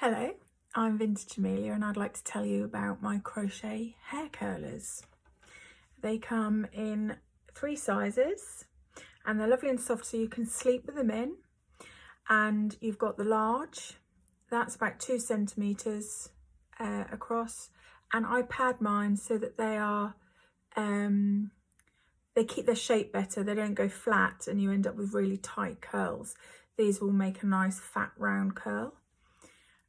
Hello, I'm Vintage Amelia and I'd like to tell you about my crochet hair curlers. They come in 3 sizes and they're lovely and soft, so you can sleep with them in. And you've got the large, that's about 2 centimetres across, and I pad mine so that they are they keep their shape better. They don't go flat and you end up with really tight curls. These will make a nice fat round curl.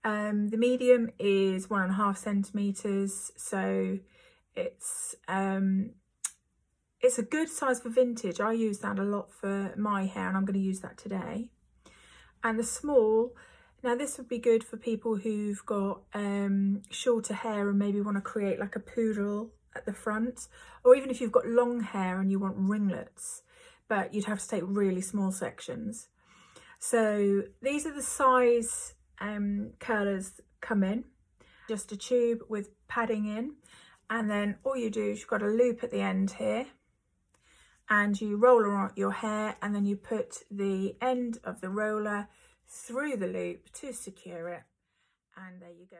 The medium is 1.5 centimetres, so it's a good size for vintage. I use that a lot for my hair and I'm going to use that today. And the small, now this would be good for people who've got shorter hair and maybe want to create like a poodle at the front, or even if you've got long hair and you want ringlets, but you'd have to take really small sections. So these are the size curlers come in, just a tube with padding in, and then all you do is you've got a loop at the end here and you roll around your hair, and then you put the end of the roller through the loop to secure it, and there you go.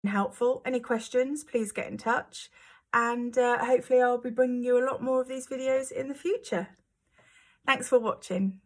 Helpful. Any questions, please get in touch, and hopefully I'll be bringing you a lot more of these videos in the future. Thanks for watching.